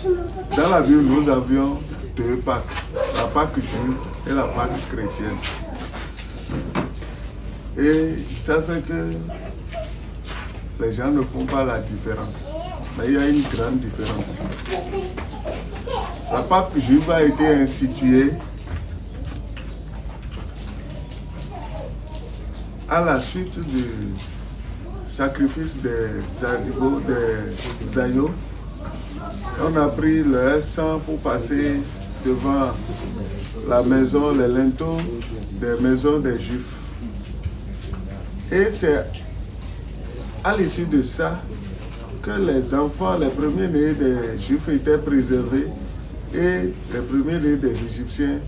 Dans la Bible, nous avions deux Pâques, la Pâque juive et la Pâque chrétienne. Et ça fait que les gens ne font pas la différence. Mais il y a une grande différence. La Pâque juive a été instituée à la suite du sacrifice des agneaux. On a pris le sang pour passer devant la maison, les linteaux des maisons des Juifs. Et c'est à l'issue de ça que les enfants, les premiers-nés des Juifs étaient préservés et les premiers-nés des Égyptiens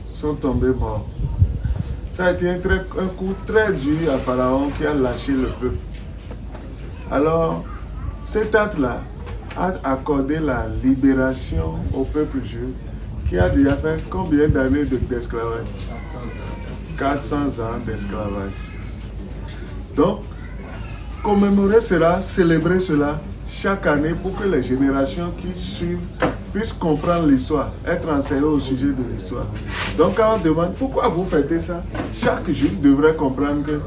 sont tombés morts. Ça a été un coup très dur à Pharaon qui a lâché le peuple. Alors, cet acte-là a accordé la libération au peuple juif qui a déjà fait combien d'années d'esclavage? 400 ans d'esclavage. Donc, commémorer cela, célébrer cela chaque année pour que les générations qui suivent puissent comprendre l'histoire, être enseignées au sujet de l'histoire. Donc quand on demande pourquoi vous fêtez ça, chaque juif devrait comprendre que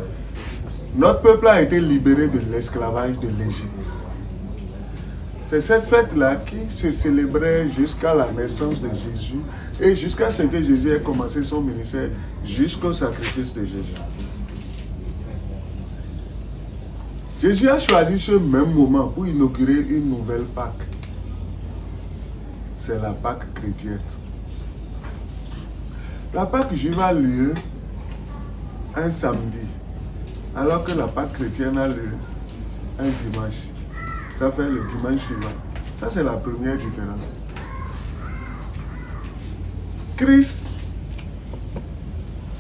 notre peuple a été libéré de l'esclavage de l'Égypte. C'est cette fête-là qui se célébrait jusqu'à la naissance de Jésus et jusqu'à ce que Jésus ait commencé son ministère, jusqu'au sacrifice de Jésus. Jésus a choisi ce même moment pour inaugurer une nouvelle Pâque. C'est la Pâque chrétienne. La Pâque juive a lieu un samedi, alors que la Pâque chrétienne a lieu un dimanche. Ça fait le dimanche suivant. Ça, c'est la première différence. Christ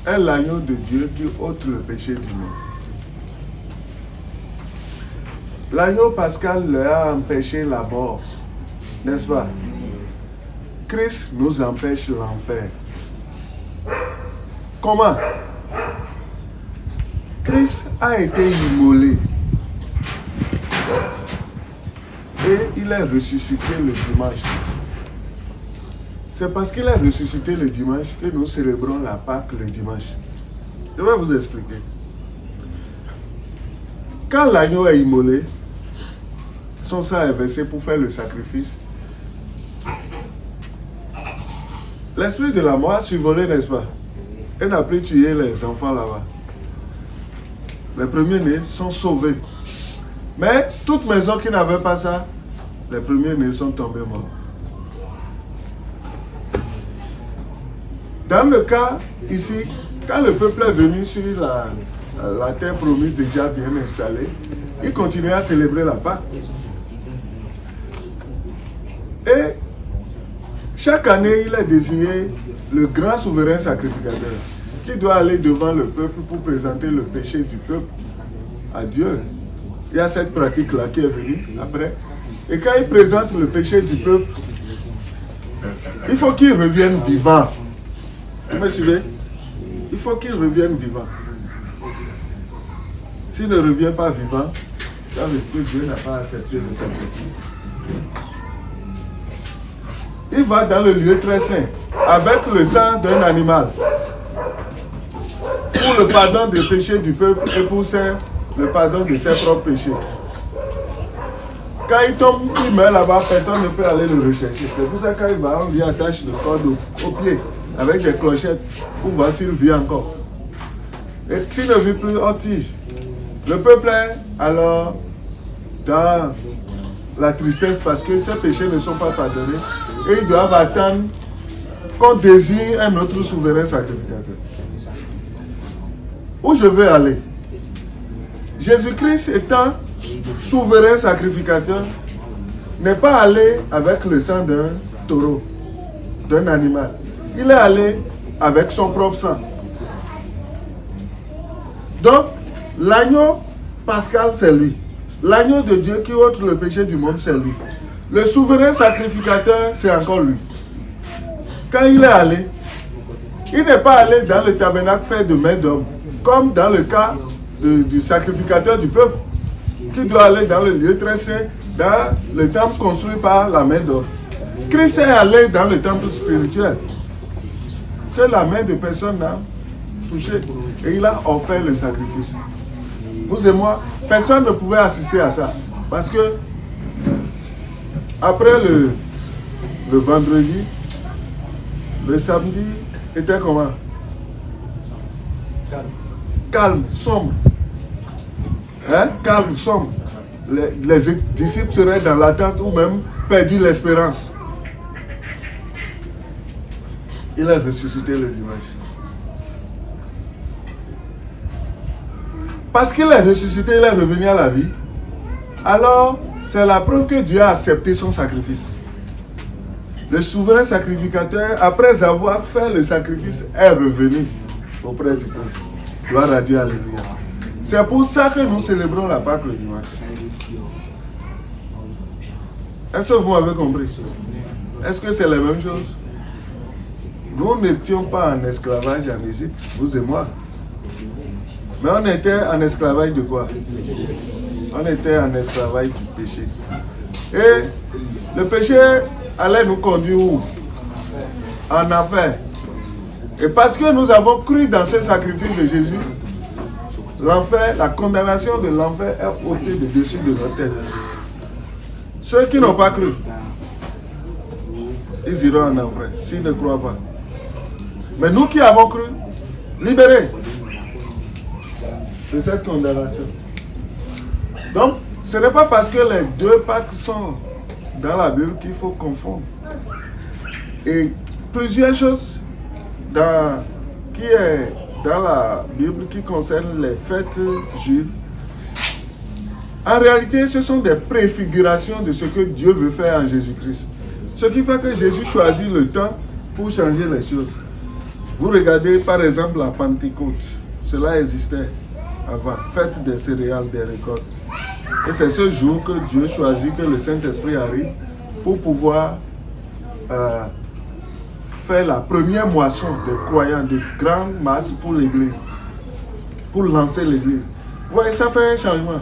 est l'agneau de Dieu qui ôte le péché du monde. L'agneau pascal leur a empêché la mort, n'est-ce pas? Christ nous empêche l'enfer. Comment? Christ a été immolé et il est ressuscité le dimanche. C'est parce qu'il est ressuscité le dimanche que nous célébrons la Pâque le dimanche. Je vais vous expliquer. Quand l'agneau est immolé, son sang est versé pour faire le sacrifice. L'esprit de la mort a survolé, n'est-ce pas? Et n'a plus tué les enfants là-bas. Les premiers-nés sont sauvés. Mais toute maison qui n'avait pas ça, les premiers-nés sont tombés morts. Dans le cas ici, quand le peuple est venu sur la terre promise déjà bien installée, il continuait à célébrer la Pâque. Et chaque année, il est désigné le grand souverain sacrificateur qui doit aller devant le peuple pour présenter le péché du peuple à Dieu. Il y a cette pratique-là qui est venue après. Et quand il présente le péché du peuple, il faut qu'il revienne vivant. Vous me suivez? Il faut qu'il revienne vivant. S'il ne revient pas vivant, ça veut dire que Dieu n'a pas accepté le sacrifice. Il va dans le lieu très saint avec le sang d'un animal pour le pardon des péchés du peuple et pour le pardon de ses propres péchés. Quand il tombe, il meurt là-bas, personne ne peut aller le rechercher. C'est pour ça que quand il va, on lui attache le corde au pied avec des clochettes pour voir s'il vit encore. Et s'il ne vit plus, on tige. Le peuple est alors dans la tristesse parce que ces péchés ne sont pas pardonnés et ils doivent attendre qu'on désigne un autre souverain sacrificateur. Où je veux aller? Jésus-Christ étant souverain sacrificateur n'est pas allé avec le sang d'un taureau, d'un animal. Il est allé avec son propre sang. Donc, l'agneau pascal, c'est lui. L'agneau de Dieu qui ôte le péché du monde, c'est lui. Le souverain sacrificateur, c'est encore lui. Quand il est allé, il n'est pas allé dans le tabernacle fait de main d'homme, comme dans le cas du sacrificateur du peuple, qui doit aller dans le lieu très saint dans le temple construit par la main d'homme. Christ est allé dans le temple spirituel que la main de personne n'a touché. Et il a offert le sacrifice. Vous et moi, personne ne pouvait assister à ça. Parce que après le vendredi, le samedi était comment? Calme, sombre. Hein? Calme, sombre. Les disciples seraient dans l'attente ou même perdu l'espérance. Il a ressuscité le dimanche. Parce qu'il est ressuscité, il est revenu à la vie. Alors, c'est la preuve que Dieu a accepté son sacrifice. Le souverain sacrificateur, après avoir fait le sacrifice, est revenu auprès du peuple. Gloire à Dieu, alléluia. C'est pour ça que nous célébrons la Pâque le dimanche. Est-ce que vous m'avez compris? Est-ce que c'est la même chose? Nous n'étions pas en esclavage en Égypte, vous et moi. Mais on était en esclavage de quoi? On était en esclavage du péché. Et le péché allait nous conduire où? En enfer. Et parce que nous avons cru dans ce sacrifice de Jésus, l'enfer, la condamnation de l'enfer est ôtée de dessus de notre tête. Ceux qui n'ont pas cru, ils iront en enfer, s'ils ne croient pas. Mais nous qui avons cru, libérés de cette condamnation. Donc, ce n'est pas parce que les deux Pâques sont dans la Bible qu'il faut confondre. Et plusieurs choses qui est dans la Bible qui concernent les fêtes juives, en réalité, ce sont des préfigurations de ce que Dieu veut faire en Jésus-Christ. Ce qui fait que Jésus choisit le temps pour changer les choses. Vous regardez par exemple la Pentecôte. Cela existait avant. Fête des céréales, des récoltes. Et c'est ce jour que Dieu choisit que le Saint-Esprit arrive pour pouvoir faire la première moisson des croyants, de grandes masses pour l'Église. Pour lancer l'Église. Vous voyez, ça fait un changement.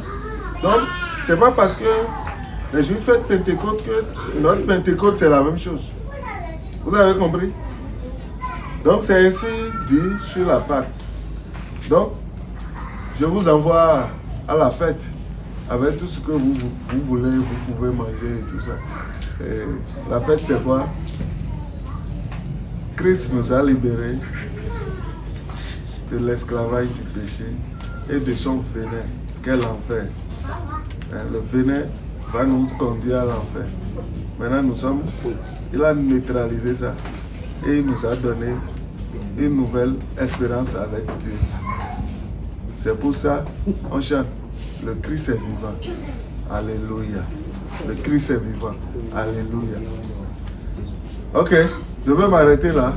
Donc, c'est pas parce que les Juifs fêtent Pentecôte que notre Pentecôte c'est la même chose. Vous avez compris? Donc, c'est ainsi dit sur la Pâque. Donc, je vous envoie à la fête avec tout ce que vous voulez, vous pouvez manger et tout ça. Et la fête, c'est quoi? Christ nous a libérés de l'esclavage du péché et de son venin. Quel enfer! Le venin va nous conduire à l'enfer. Maintenant, il a neutralisé ça et il nous a donné une nouvelle espérance avec Dieu. C'est pour ça on chante. Le Christ est vivant. Alléluia. Le Christ est vivant. Alléluia. Ok, je vais m'arrêter là.